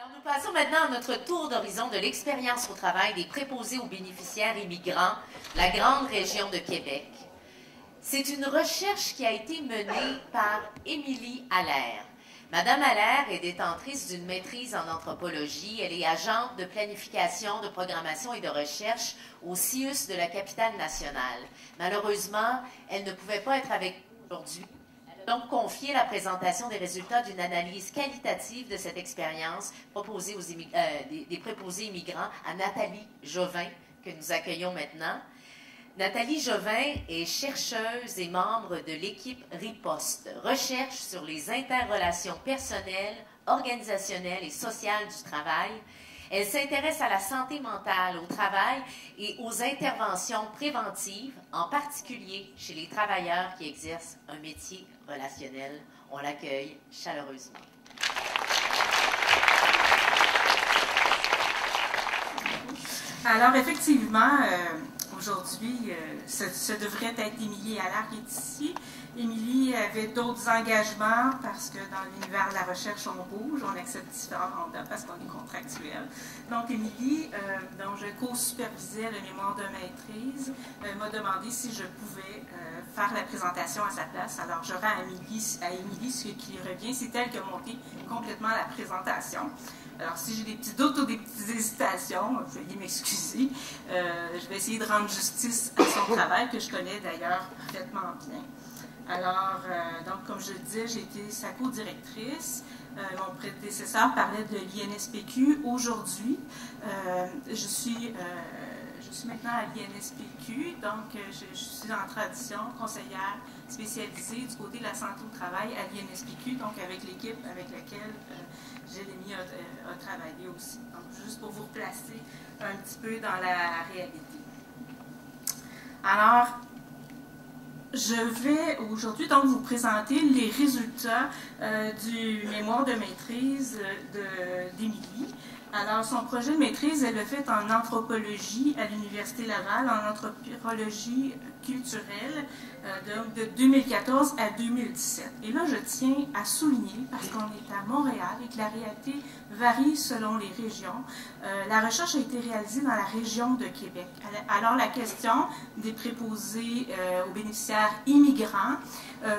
Alors, nous passons maintenant à notre tour d'horizon de l'expérience au travail des préposés aux bénéficiaires immigrants, la grande région de Québec. C'est une recherche qui a été menée par Émilie Allaire. Madame Allaire est détentrice d'une maîtrise en anthropologie. Elle est agente de planification, de programmation et de recherche au CIUS de la capitale nationale. Malheureusement, elle ne pouvait pas être avec nous aujourd'hui. Donc, confier la présentation des résultats d'une analyse qualitative de cette expérience proposée des préposés immigrants à Nathalie Jovin, que nous accueillons maintenant. Nathalie Jovin est chercheuse et membre de l'équipe Riposte, recherche sur les interrelations personnelles, organisationnelles et sociales du travail. Elle s'intéresse à la santé mentale au travail et aux interventions préventives, en particulier chez les travailleurs qui exercent un métier relationnel. On l'accueille chaleureusement. Alors, effectivement, aujourd'hui, ce devrait être Émilie Allaire qui est ici. Émilie avait d'autres engagements parce que dans l'univers de la recherche, on bouge, on accepte différents mandats parce qu'on est contractuel. Donc, Émilie, dont je co-supervisais le mémoire de maîtrise, m'a demandé si je pouvais faire la présentation à sa place. Alors, j'aurai à Émilie ce qui lui revient. C'est elle qui a monté complètement la présentation. Alors, si j'ai des petits doutes ou des petites hésitations, veuillez m'excuser. Je vais essayer de rendre justice à son travail, que je connais d'ailleurs parfaitement bien. Alors, donc, comme je le disais, j'ai été sa co-directrice. Mon prédécesseur parlait de l'INSPQ. Aujourd'hui, je suis maintenant à l'INSPQ, donc je suis en tradition conseillère spécialisée du côté de la santé au travail à l'INSPQ, donc avec l'équipe avec laquelle Jérémy a travaillé aussi. Donc, juste pour vous replacer un petit peu dans la réalité. Alors, je vais aujourd'hui donc vous présenter les résultats du mémoire de maîtrise d'Émilie. Alors, son projet de maîtrise, elle l'a fait en anthropologie à l'Université Laval, en anthropologie culturelle, de 2014 à 2017. Et là, je tiens à souligner, parce qu'on est à Montréal et que la réalité varie selon les régions, la recherche a été réalisée dans la région de Québec. Alors, la question des préposés aux bénéficiaires immigrants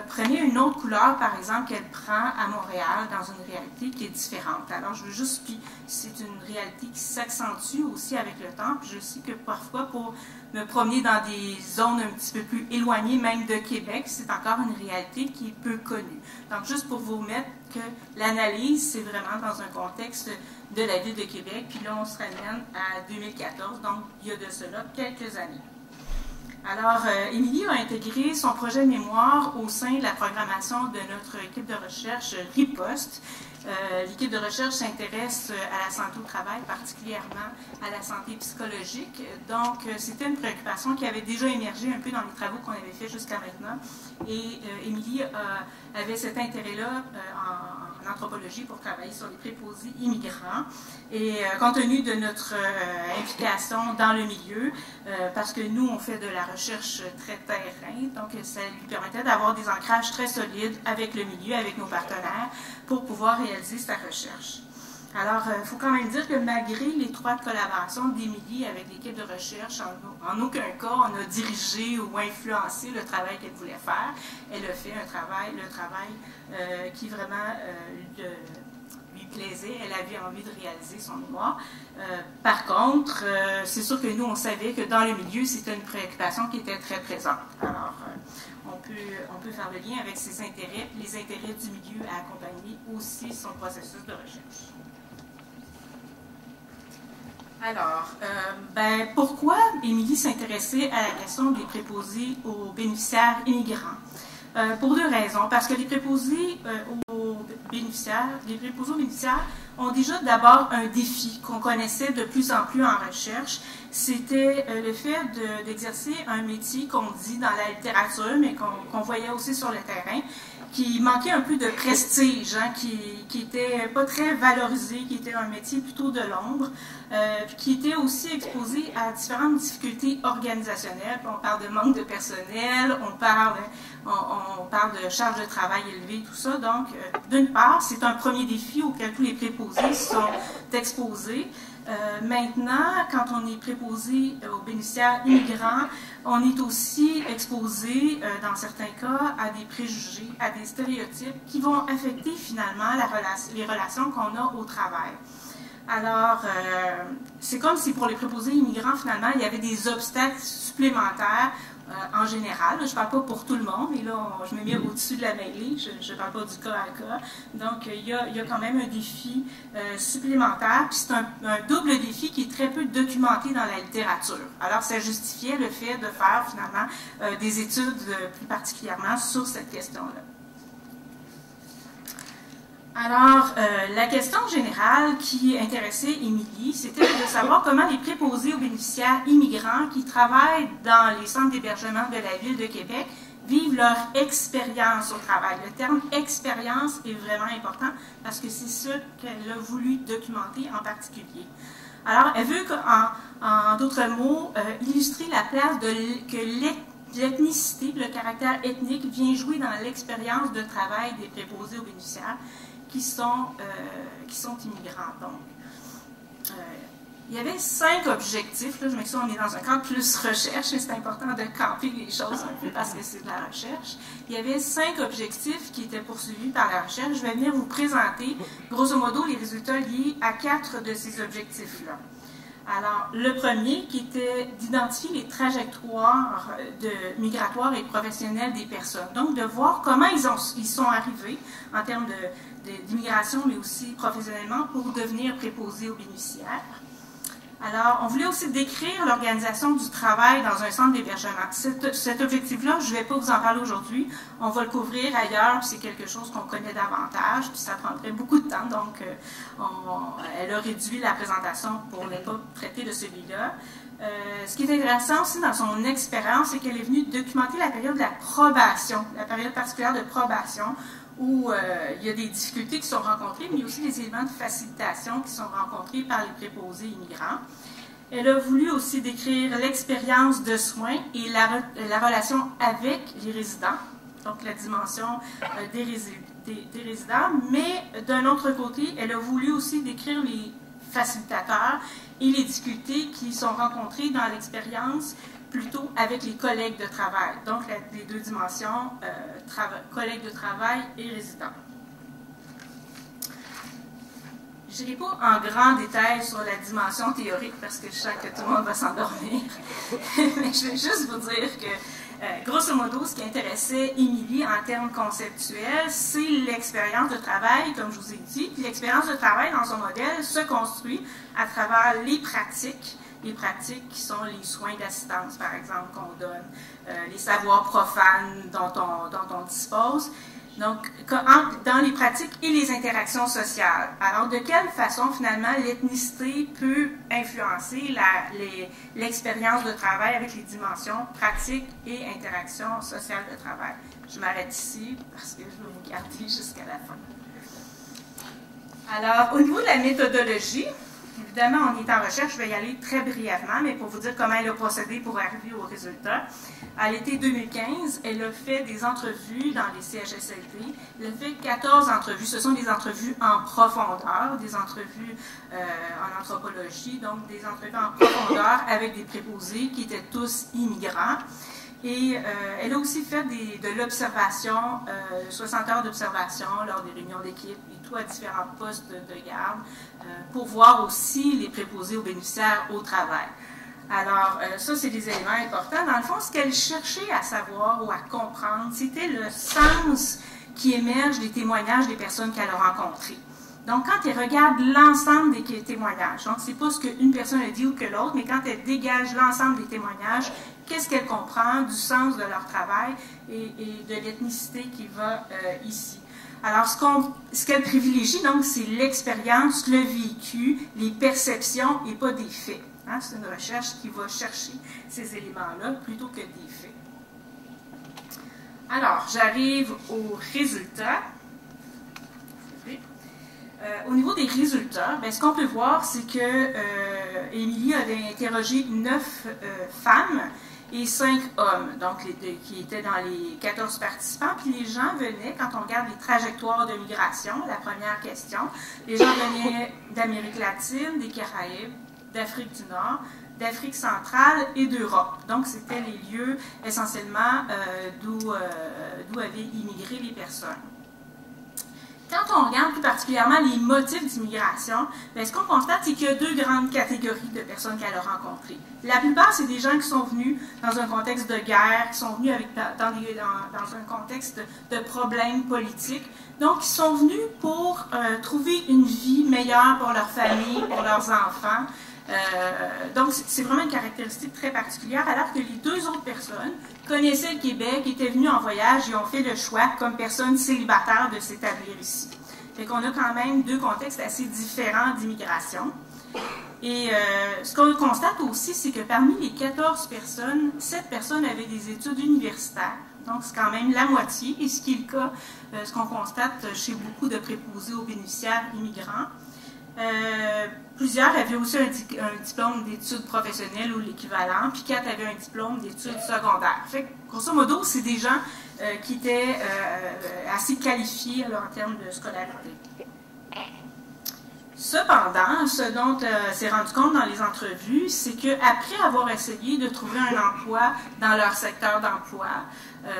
prenait une autre couleur, par exemple, qu'elle prend à Montréal dans une réalité qui est différente. Alors, je veux juste, puis c'est une réalité qui s'accentue aussi avec le temps. Puis je sais que parfois, pour me promener dans des zones un petit peu plus éloignées, même de Québec, c'est encore une réalité qui est peu connue. Donc, juste pour vous mettre que l'analyse, c'est vraiment dans un contexte de la ville de Québec. Puis là, on se ramène à 2014, donc il y a de cela quelques années. Alors, Émilie a intégré son projet de mémoire au sein de la programmation de notre équipe de recherche Riposte. L'équipe de recherche s'intéresse à la santé au travail, particulièrement à la santé psychologique. Donc, c'était une préoccupation qui avait déjà émergé un peu dans les travaux qu'on avait faits jusqu'à maintenant. Et Émilie avait cet intérêt-là en anthropologie pour travailler sur les préposés immigrants. Et compte tenu de notre implication dans le milieu, parce que nous, on fait de la recherche très terrain, donc ça lui permettait d'avoir des ancrages très solides avec le milieu, avec nos partenaires, pour pouvoir réaliser sa recherche. Alors, il faut quand même dire que malgré l'étroite collaboration d'Émilie avec l'équipe de recherche, en aucun cas on a dirigé ou influencé le travail qu'elle voulait faire. Elle a fait le travail qui vraiment lui plaisait. Elle avait envie de réaliser son mémoire. Par contre, c'est sûr que nous, on savait que dans le milieu, c'était une préoccupation qui était très présente. Alors, on peut faire le lien avec ses intérêts, les intérêts du milieu à accompagner aussi son processus de recherche. Alors, pourquoi Émilie s'intéressait à la question des préposés aux bénéficiaires immigrants? Pour deux raisons. Parce que les préposés aux bénéficiaires ont déjà d'abord un défi qu'on connaissait de plus en plus en recherche. C'était le fait d'exercer un métier qu'on dit dans la littérature, mais qu'on voyait aussi sur le terrain, qui manquait un peu de prestige, hein, qui était pas très valorisé, qui était un métier plutôt de l'ombre, puis qui était aussi exposé à différentes difficultés organisationnelles. On parle de manque de personnel, on parle de charges de travail élevées, tout ça. Donc, d'une part, c'est un premier défi auquel tous les préposés sont exposés. Maintenant, quand on est préposé aux bénéficiaires immigrants, on est aussi exposé, dans certains cas, à des préjugés, à des stéréotypes qui vont affecter finalement les relations qu'on a au travail. Alors, c'est comme si pour les préposés immigrants, finalement, il y avait des obstacles supplémentaires en général. Je ne parle pas pour tout le monde, mais là, je me mets au-dessus de la mêlée, je ne parle pas du cas à cas. Donc, il y a quand même un défi supplémentaire, puis c'est un double défi qui est très peu documenté dans la littérature. Alors, ça justifiait le fait de faire, finalement, des études plus particulièrement sur cette question-là. Alors, la question générale qui intéressait Émilie, c'était de savoir comment les préposés aux bénéficiaires immigrants qui travaillent dans les centres d'hébergement de la Ville de Québec vivent leur expérience au travail. Le terme « expérience » est vraiment important parce que c'est ce qu'elle a voulu documenter en particulier. Alors, elle veut, en d'autres mots, illustrer la place que l'ethnicité, le caractère ethnique, vient jouer dans l'expérience de travail des préposés aux bénéficiaires qui sont immigrants. Donc, il y avait 5 objectifs. Là, je m'excuse, on est dans un cadre plus recherche, et c'est important de camper les choses un peu parce que c'est de la recherche. Il y avait 5 objectifs qui étaient poursuivis par la recherche. Je vais venir vous présenter, grosso modo, les résultats liés à 4 de ces objectifs-là. Alors, le premier, qui était d'identifier les trajectoires migratoires et professionnelles des personnes. Donc, de voir comment ils sont arrivés en termes d'immigration, mais aussi professionnellement, pour devenir préposés aux bénéficiaires. Alors, on voulait aussi décrire l'organisation du travail dans un centre d'hébergement. Cet objectif-là, je ne vais pas vous en parler aujourd'hui. On va le couvrir ailleurs, puis c'est quelque chose qu'on connaît davantage, puis ça prendrait beaucoup de temps. Donc, elle a réduit la présentation pour ne pas traiter de celui-là. Ce qui est intéressant aussi dans son expérience, c'est qu'elle est venue documenter la période de la probation, la période particulière de probation, où il y a des difficultés qui sont rencontrées, mais aussi des éléments de facilitation qui sont rencontrés par les préposés immigrants. Elle a voulu aussi décrire l'expérience de soins et la relation avec les résidents, donc la dimension des résidents, mais d'un autre côté, elle a voulu aussi décrire les facilitateurs et les difficultés qui sont rencontrées dans l'expérience plutôt avec les collègues de travail. Donc, les deux dimensions, collègues de travail et résidents. Je n'irai pas en grand détail sur la dimension théorique parce que je sens que tout le monde va s'endormir. Mais je vais juste vous dire que, grosso modo, ce qui intéressait Émilie en termes conceptuels, c'est l'expérience de travail, comme je vous ai dit. Puis l'expérience de travail dans son modèle se construit à travers les pratiques qui sont les soins d'assistance, par exemple, qu'on donne, les savoirs profanes dont on dispose. Donc, dans les pratiques et les interactions sociales. Alors, de quelle façon, finalement, l'ethnicité peut influencer l'expérience de travail avec les dimensions pratiques et interactions sociales de travail? Je m'arrête ici parce que je vais vous garder jusqu'à la fin. Alors, au niveau de la méthodologie, évidemment, on est en recherche, je vais y aller très brièvement, mais pour vous dire comment elle a procédé pour arriver au résultat. À l'été 2015, elle a fait des entrevues dans les CHSLD. Elle a fait 14 entrevues. Ce sont des entrevues en profondeur, des entrevues en anthropologie, donc des entrevues en profondeur avec des préposés qui étaient tous immigrants. Et elle a aussi fait de l'observation, 60 heures d'observation lors des réunions d'équipe et tout à différents postes de garde pour voir aussi les préposés aux bénéficiaires au travail. Alors, ça, c'est des éléments importants. Dans le fond, ce qu'elle cherchait à savoir ou à comprendre, c'était le sens qui émerge des témoignages des personnes qu'elle a rencontrées. Donc, quand elle regarde l'ensemble des témoignages, donc c'est pas ce qu'une personne a dit ou que l'autre, mais quand elle dégage l'ensemble des témoignages, qu'est-ce qu'elle comprend du sens de leur travail et de l'ethnicité qui va ici. Alors, ce qu'elle privilégie, donc, c'est l'expérience, le vécu, les perceptions et pas des faits. Hein? C'est une recherche qui va chercher ces éléments-là plutôt que des faits. Alors, j'arrive aux résultats. Au niveau des résultats, ce qu'on peut voir, c'est que Émilie avait interrogé 9 femmes et 5 hommes, donc qui étaient dans les 14 participants. Puis les gens venaient, quand on regarde les trajectoires de migration, la première question, les gens venaient d'Amérique latine, des Caraïbes, d'Afrique du Nord, d'Afrique centrale et d'Europe. Donc, c'était les lieux essentiellement d'où avaient immigré les personnes. Quand on regarde plus particulièrement les motifs d'immigration, ce qu'on constate, c'est qu'il y a 2 grandes catégories de personnes qu'elle a rencontrées. La plupart, c'est des gens qui sont venus dans un contexte de guerre, qui sont venus dans un contexte de problèmes politiques. Donc, ils sont venus pour trouver une vie meilleure pour leur famille, pour leurs enfants. Donc, c'est vraiment une caractéristique très particulière, alors que les 2 autres personnes connaissaient le Québec, étaient venues en voyage et ont fait le choix, comme personnes célibataires, de s'établir ici. Fait qu'on a quand même 2 contextes assez différents d'immigration. Et ce qu'on constate aussi, c'est que parmi les 14 personnes, 7 personnes avaient des études universitaires. Donc, c'est quand même la moitié, et ce qui est le cas, ce qu'on constate chez beaucoup de préposés aux bénéficiaires immigrants. Plusieurs avaient aussi un diplôme d'études professionnelles ou l'équivalent, puis 4 avaient un diplôme d'études secondaires. Fait que, grosso modo, c'est des gens qui étaient assez qualifiés en termes de scolarité. Cependant, ce dont s'est rendu compte dans les entrevues, c'est qu'après avoir essayé de trouver un emploi dans leur secteur d'emploi,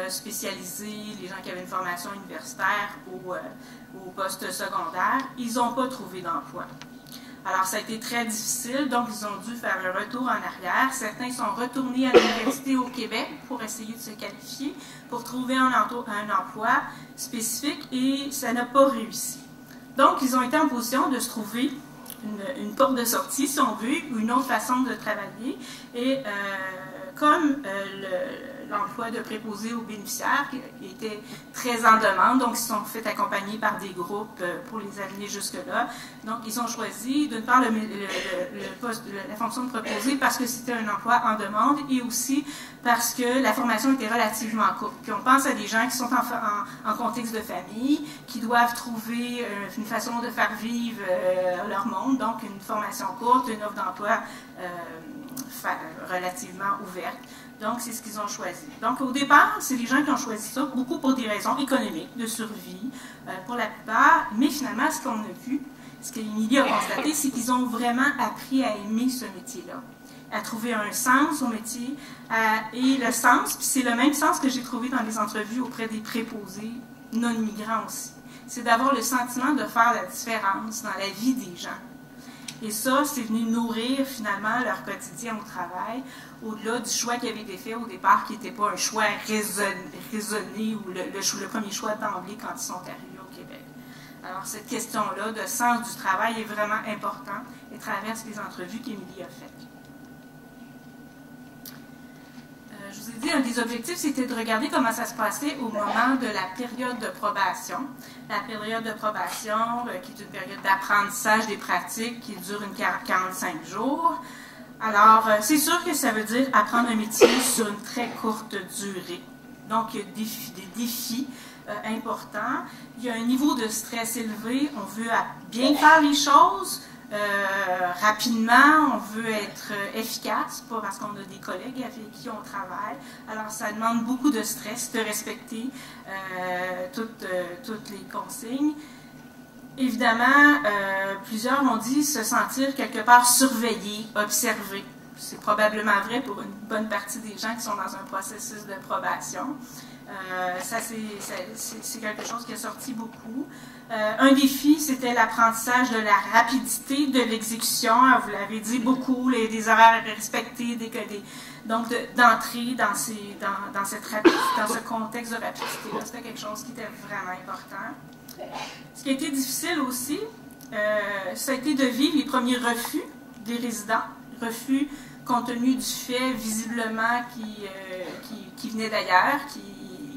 spécialisé, les gens qui avaient une formation universitaire au poste secondaire, ils n'ont pas trouvé d'emploi. Alors, ça a été très difficile, donc ils ont dû faire un retour en arrière. Certains sont retournés à l'université au Québec pour essayer de se qualifier, pour trouver un emploi spécifique, et ça n'a pas réussi. Donc, ils ont été en position de se trouver une porte de sortie, si on veut, ou une autre façon de travailler. Et comme l'emploi de préposé aux bénéficiaires était très en demande, donc ils se sont fait accompagner par des groupes pour les amener jusque-là. Donc, ils ont choisi, d'une part, la fonction de préposé parce que c'était un emploi en demande, et aussi parce que la formation était relativement courte. Puis on pense à des gens qui sont en contexte de famille, qui doivent trouver une façon de faire vivre leur monde, donc une formation courte, une offre d'emploi relativement ouverte. Donc, c'est ce qu'ils ont choisi. Donc, au départ, c'est les gens qui ont choisi ça, beaucoup pour des raisons économiques, de survie, pour la plupart. Mais finalement, ce qu'on a vu, ce qu'Émilie a constaté, c'est qu'ils ont vraiment appris à aimer ce métier-là, à trouver un sens au métier. Et le sens, puis c'est le même sens que j'ai trouvé dans les entrevues auprès des préposés non-immigrants aussi. C'est d'avoir le sentiment de faire la différence dans la vie des gens. Et ça, c'est venu nourrir finalement leur quotidien au travail, au-delà du choix qui avait été fait au départ, qui n'était pas un choix raisonné ou le premier choix d'emblée quand ils sont arrivés au Québec. Alors, cette question-là de sens du travail est vraiment importante et traverse les entrevues qu'Émilie a faites. Je vous ai dit, un des objectifs, c'était de regarder comment ça se passait au moment de la période de probation. La période de probation, qui est une période d'apprentissage des pratiques, qui dure 45 jours. Alors, c'est sûr que ça veut dire apprendre un métier sur une très courte durée. Donc, il y a des défis importants. Il y a un niveau de stress élevé. On veut bien faire les choses. Rapidement, on veut être efficace, pas parce qu'on a des collègues avec qui on travaille. Alors, ça demande beaucoup de stress de respecter toutes les consignes. Évidemment, plusieurs m'ont dit se sentir quelque part surveillé, observé. C'est probablement vrai pour une bonne partie des gens qui sont dans un processus de probation. Ça, c'est quelque chose qui a sorti beaucoup. Un défi, c'était l'apprentissage de la rapidité de l'exécution. Vous l'avez dit beaucoup, des horaires respectés, donc d'entrer dans ce contexte de rapidité-là. C'était quelque chose qui était vraiment important. Ce qui a été difficile aussi, ça a été de vivre les premiers refus des résidents, refus compte tenu du fait visiblement qui venaient d'ailleurs, qui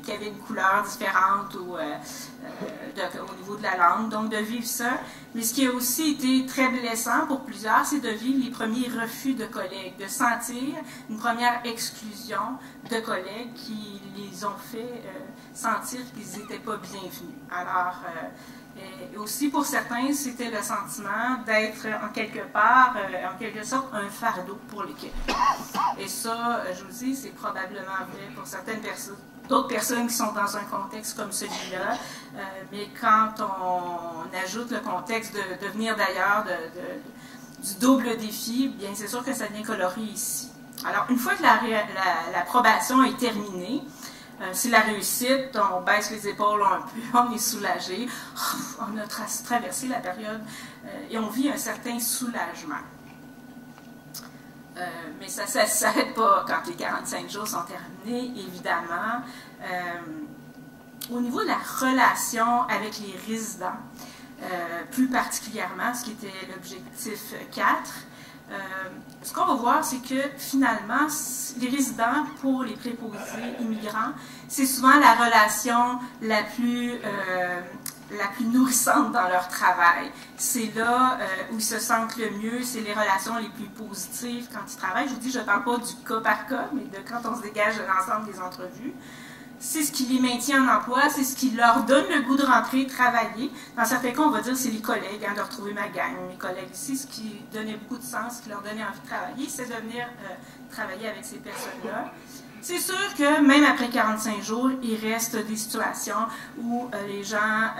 qu'il y avait une couleur différente ou, au niveau de la langue, donc de vivre ça. Mais ce qui a aussi été très blessant pour plusieurs, c'est de vivre les premiers refus de collègues, de sentir une première exclusion de collègues qui les ont fait sentir qu'ils n'étaient pas bienvenus. Alors, et aussi pour certains, c'était le sentiment d'être en quelque part, en quelque sorte, un fardeau pour l'équipe. Et ça, je vous dis, c'est probablement vrai pour certaines personnes, d'autres personnes qui sont dans un contexte comme celui-là. Mais quand on ajoute le contexte de venir d'ailleurs, du double défi, bien c'est sûr que ça vient colorer ici. Alors, une fois que la probation est terminée, c'est la réussite, on baisse les épaules un peu, on est soulagé, on a traversé la période et on vit un certain soulagement. Mais ça ne s'arrête pas quand les 45 jours sont terminés, évidemment. Au niveau de la relation avec les résidents, plus particulièrement, ce qui était l'objectif 4, ce qu'on va voir, c'est que finalement, les résidents, pour les préposés immigrants, c'est souvent la relation la plus nourrissante dans leur travail. C'est là où ils se sentent le mieux, c'est les relations les plus positives quand ils travaillent. Je vous dis, je ne parle pas du cas par cas, mais de quand on se dégage de l'ensemble des entrevues. C'est ce qui les maintient en emploi, c'est ce qui leur donne le goût de rentrer travailler. Dans certains cas, on va dire c'est les collègues, de retrouver ma gang, mes collègues ici. Ce qui donnait beaucoup de sens, ce qui leur donnait envie de travailler, c'est de venir travailler avec ces personnes-là. C'est sûr que même après 45 jours, il reste des situations où les gens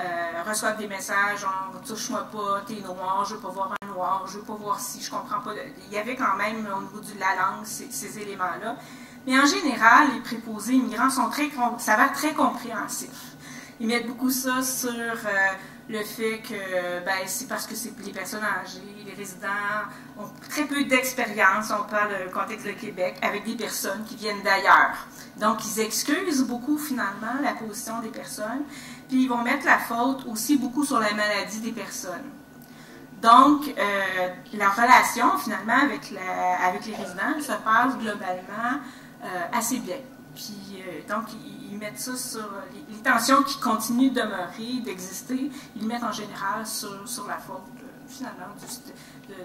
reçoivent des messages genre « touche-moi pas, t'es noir, je veux pas voir un noir, je veux pas voir si, je comprends pas ». Il y avait quand même au niveau de la langue ces éléments-là. Mais en général, les préposés immigrants sont ça va très compréhensif. Ils mettent beaucoup ça sur le fait que c'est parce que c'est les personnes âgées, les résidents ont très peu d'expérience, on parle du contexte de Québec, avec des personnes qui viennent d'ailleurs. Donc, ils excusent beaucoup finalement la position des personnes, puis ils vont mettre la faute aussi beaucoup sur la maladie des personnes. Donc, la relation finalement avec les résidents se passe globalement assez bien. Puis, donc, ils mettent ça sur les tensions qui continuent de demeurer, d'exister, ils le mettent en général sur la faute, finalement,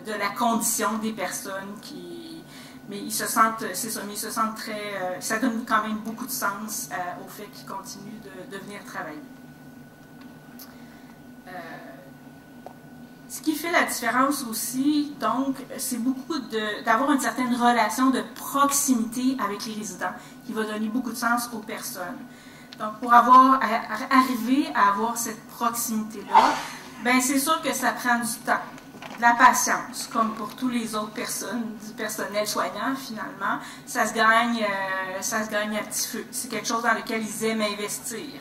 de la condition des personnes qui... Mais ils se sentent, c'est ça, mais ils se sentent très... ça donne quand même beaucoup de sens au fait qu'ils continuent de venir travailler. Ce qui fait la différence aussi, donc, c'est beaucoup d'avoir une certaine relation de proximité avec les résidents, qui va donner beaucoup de sens aux personnes. Donc, pour arriver à avoir cette proximité-là, ben c'est sûr que ça prend du temps, de la patience, comme pour toutes les autres personnes, du personnel soignant, finalement. Ça se gagne à petit feu. C'est quelque chose dans lequel ils aiment investir.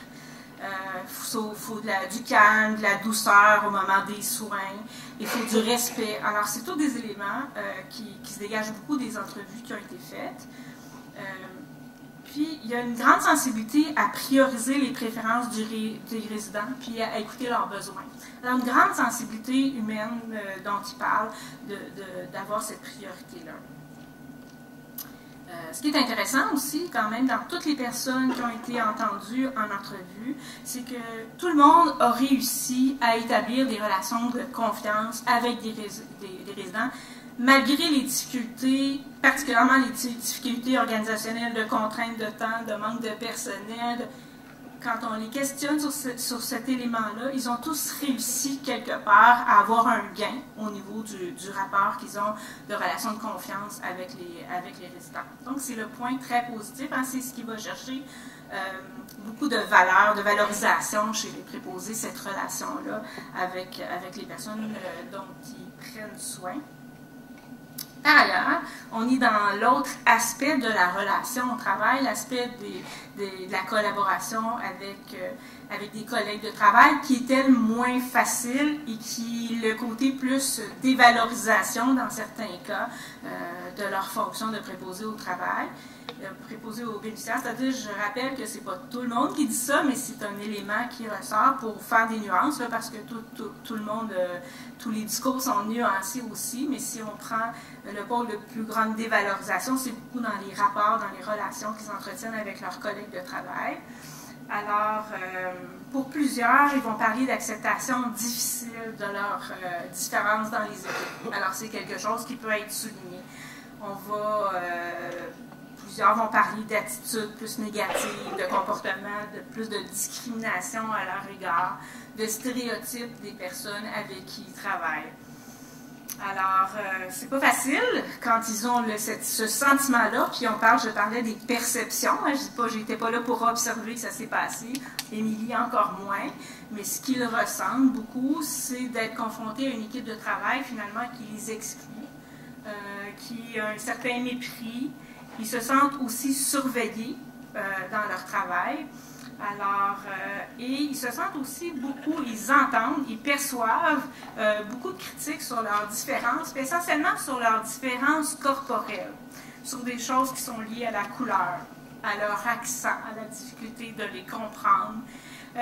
Il faut du calme, de la douceur au moment des soins, il faut du respect. Alors, c'est tous des éléments qui se dégagent beaucoup des entrevues qui ont été faites. Puis, il y a une grande sensibilité à prioriser les préférences des résidents, puis à écouter leurs besoins. Alors, une grande sensibilité humaine dont il parle, d'avoir cette priorité-là. Ce qui est intéressant aussi, quand même, dans toutes les personnes qui ont été entendues en entrevue, c'est que tout le monde a réussi à établir des relations de confiance avec des résidents, malgré les difficultés, particulièrement les difficultés organisationnelles de contraintes de temps, de manque de personnel. Quand on les questionne sur cet élément-là, ils ont tous réussi quelque part à avoir un gain au niveau du rapport qu'ils ont de relation de confiance avec les résidents. Donc, c'est le point très positif. Hein, c'est ce qui va chercher beaucoup de valeur, de valorisation chez les préposés, cette relation-là avec les personnes dont ils prennent soin. Par ailleurs, on est dans l'autre aspect de la relation au travail, l'aspect de la collaboration avec des collègues de travail, qui est elle moins facile et qui le côté plus dévalorisation dans certains cas de leur fonction de préposé au travail, préposé aux bénéficiaires. C'est-à-dire, je rappelle que c'est pas tout le monde qui dit ça, mais c'est un élément qui ressort pour faire des nuances, là, parce que tout le monde, tous les discours sont nuancés aussi, mais si on prend le pôle de plus grande dévalorisation, c'est beaucoup dans les rapports, dans les relations qu'ils entretiennent avec leurs collègues de travail. Alors, pour plusieurs, ils vont parler d'acceptation difficile de leurs différences dans les équipes. Alors, c'est quelque chose qui peut être souligné. Plusieurs vont parler d'attitudes plus négatives, de comportements, de plus de discrimination à leur égard, de stéréotypes des personnes avec qui ils travaillent. Alors, c'est pas facile quand ils ont ce sentiment-là, puis je parlais des perceptions, hein, j'étais pas là pour observer que ça s'est passé, Émilie encore moins, mais ce qu'ils ressentent beaucoup, c'est d'être confrontés à une équipe de travail, finalement, qui les exclut, qui a un certain mépris, ils se sentent aussi surveillés dans leur travail. Alors, et ils se sentent aussi ils entendent, ils perçoivent beaucoup de critiques sur leurs différences, mais essentiellement sur leurs différences corporelles, sur des choses qui sont liées à la couleur, à leur accent, à la difficulté de les comprendre.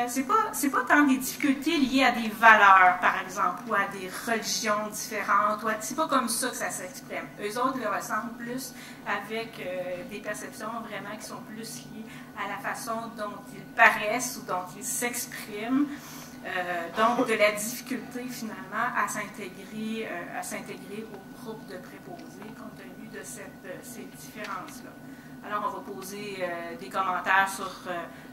C'est pas tant des difficultés liées à des valeurs, par exemple, ou à des religions différentes. C'est pas comme ça que ça s'exprime. Eux autres le ressentent plus avec des perceptions vraiment qui sont plus liées à la façon dont ils paraissent ou dont ils s'expriment. Donc, de la difficulté, finalement, à s'intégrer au groupe de préposés compte tenu de ces différences-là. Alors, on va poser des commentaires sur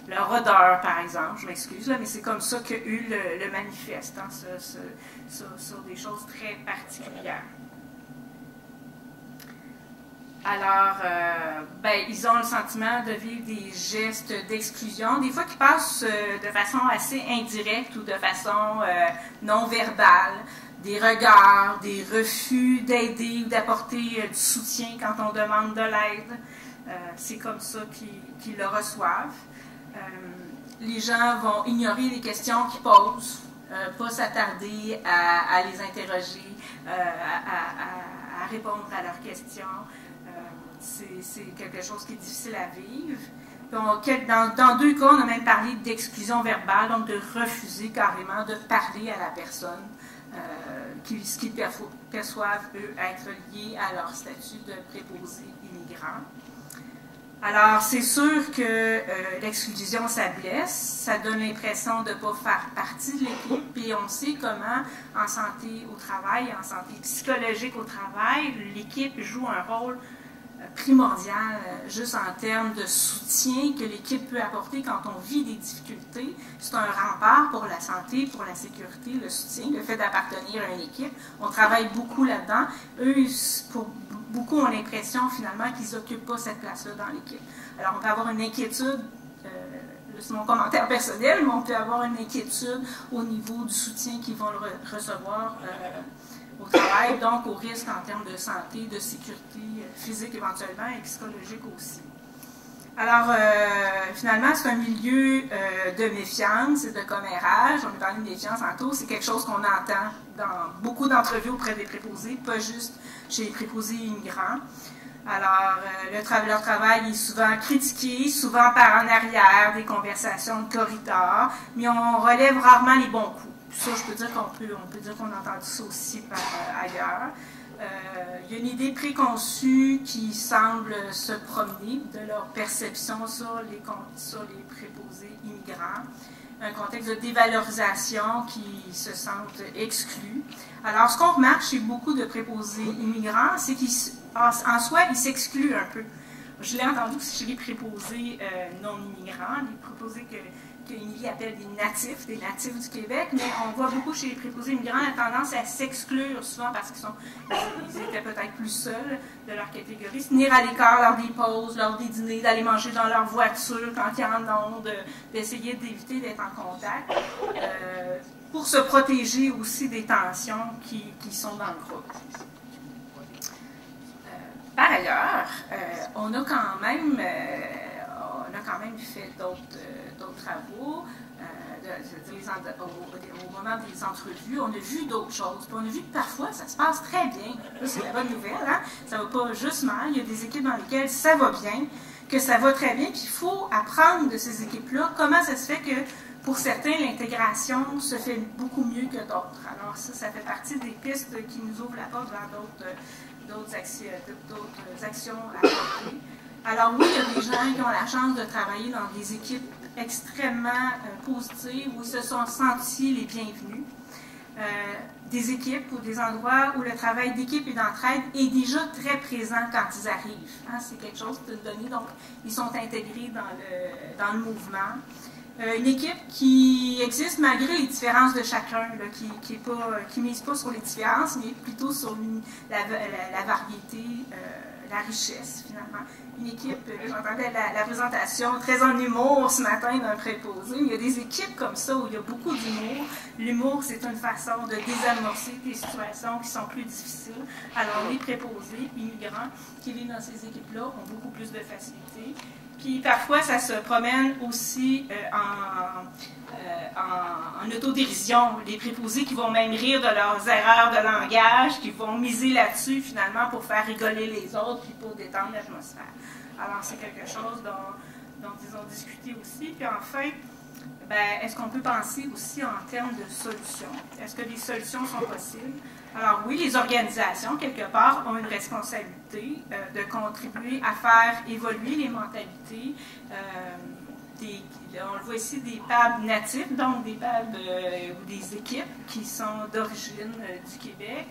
leur odeur, par exemple. Je m'excuse, mais c'est comme ça qu'eux le manifestent, hein, sur des choses très particulières. Alors, ils ont le sentiment de vivre des gestes d'exclusion, des fois qui passent de façon assez indirecte ou de façon non verbale. Des regards, des refus d'aider ou d'apporter du soutien quand on demande de l'aide. C'est comme ça qu'ils le reçoivent. Les gens vont ignorer les questions qu'ils posent, pas s'attarder à les interroger, à répondre à leurs questions. C'est quelque chose qui est difficile à vivre. Donc, dans deux cas, on a même parlé d'exclusion verbale, donc de refuser carrément de parler à la personne, ce qu'ils perçoivent, eux, être lié à leur statut de préposé immigrant. Alors, c'est sûr que l'exclusion, ça blesse, ça donne l'impression de ne pas faire partie de l'équipe, et on sait comment, en santé au travail, en santé psychologique au travail, l'équipe joue un rôle primordial, juste en termes de soutien que l'équipe peut apporter quand on vit des difficultés. C'est un rempart pour la santé, pour la sécurité, le soutien, le fait d'appartenir à une équipe. On travaille beaucoup là-dedans. Eux, beaucoup ont l'impression finalement qu'ils n'occupent pas cette place-là dans l'équipe. Alors, on peut avoir une inquiétude, c'est mon commentaire personnel, mais on peut avoir une inquiétude au niveau du soutien qu'ils vont recevoir au travail, donc au risque en termes de santé, de sécurité physique éventuellement et psychologique aussi. Alors, finalement, c'est un milieu de méfiance et de commérage. On a parlé de méfiance tantôt, c'est quelque chose qu'on entend dans beaucoup d'entrevues auprès des préposés, pas juste chez les préposés immigrants. Alors, leur travail est souvent critiqué, souvent par en arrière, des conversations de corridor, mais on relève rarement les bons coups. Ça, je peux dire qu'on peut dire qu'on a entendu ça aussi par ailleurs. Il y a une idée préconçue qui semble se promener de leur perception sur les préposés immigrants. Un contexte de dévalorisation qui se sentent exclus. Alors, ce qu'on remarque chez beaucoup de préposés immigrants, c'est qu'en soi, ils s'excluent un peu. Je l'ai entendu chez les préposés non immigrants, les préposés que Émilie appelle des natifs du Québec, mais on voit beaucoup chez les préposés immigrants la tendance à s'exclure, souvent parce qu'ils étaient peut-être plus seuls de leur catégorie, se tenir à l'écart lors des pauses, lors des dîners, d'aller manger dans leur voiture quand il y en a, d'essayer d'éviter d'être en contact, pour se protéger aussi des tensions qui sont dans le groupe. Par ailleurs, on a quand même fait d'autres travaux. Au moment des entrevues, on a vu d'autres choses. Puis on a vu que parfois, ça se passe très bien. Là, c'est la bonne nouvelle. Hein? Ça ne va pas juste mal. Il y a des équipes dans lesquelles ça va bien, que ça va très bien. Puis il faut apprendre de ces équipes-là comment ça se fait que, pour certains, l'intégration se fait beaucoup mieux que d'autres. Alors ça fait partie des pistes qui nous ouvrent la porte vers d'autres actions à porter. Alors oui, il y a des gens qui ont la chance de travailler dans des équipes extrêmement positives, où ils se sont sentis les bienvenus. Des équipes ou des endroits où le travail d'équipe et d'entraide est déjà très présent quand ils arrivent. Hein, c'est quelque chose de donné, donc ils sont intégrés dans le mouvement. Une équipe qui existe malgré les différences de chacun, là, qui mise pas sur les différences, mais plutôt sur la variété, la richesse, finalement. Une équipe, j'entendais la présentation très en humour ce matin d'un préposé. Il y a des équipes comme ça où il y a beaucoup d'humour. L'humour, c'est une façon de désamorcer des situations qui sont plus difficiles. Alors, les préposés, immigrants, qui vivent dans ces équipes-là ont beaucoup plus de facilité. Puis parfois, ça se promène aussi en autodérision. Les préposés qui vont même rire de leurs erreurs de langage, qui vont miser là-dessus finalement pour faire rigoler les autres puis pour détendre l'atmosphère. Alors, c'est quelque chose dont ils ont discuté aussi. Puis enfin, est-ce qu'on peut penser aussi en termes de solutions? Est-ce que des solutions sont possibles? Alors oui, les organisations, quelque part, ont une responsabilité de contribuer à faire évoluer les mentalités. On le voit ici, des PAB natifs, donc des PAB ou des équipes qui sont d'origine du Québec.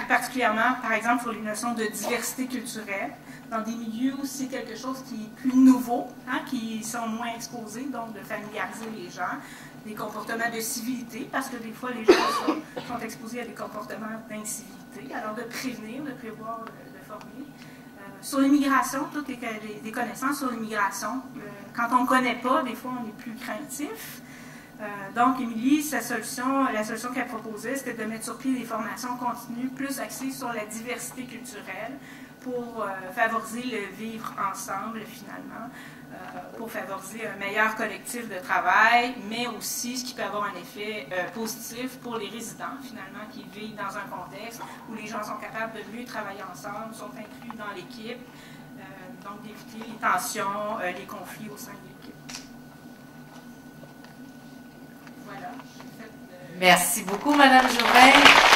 Particulièrement, par exemple, sur les notions de diversité culturelle, dans des milieux où c'est quelque chose qui est plus nouveau, hein, qui sont moins exposés, donc de familiariser les gens, des comportements de civilité, parce que des fois, les gens sont exposés à des comportements d'incivilité, alors de prévenir, de prévoir, de former. Sur l'immigration, toutes des connaissances sur l'immigration. Quand on ne connaît pas, des fois, on est plus craintif. Donc, Émilie, la solution qu'elle proposait, c'était de mettre sur pied des formations continues plus axées sur la diversité culturelle pour favoriser le vivre ensemble, finalement, pour favoriser un meilleur collectif de travail, mais aussi ce qui peut avoir un effet positif pour les résidents, finalement, qui vivent dans un contexte où les gens sont capables de mieux travailler ensemble, sont inclus dans l'équipe, donc d'éviter les tensions, les conflits au sein de l'équipe. Voilà. Merci beaucoup, Mme Jourdain.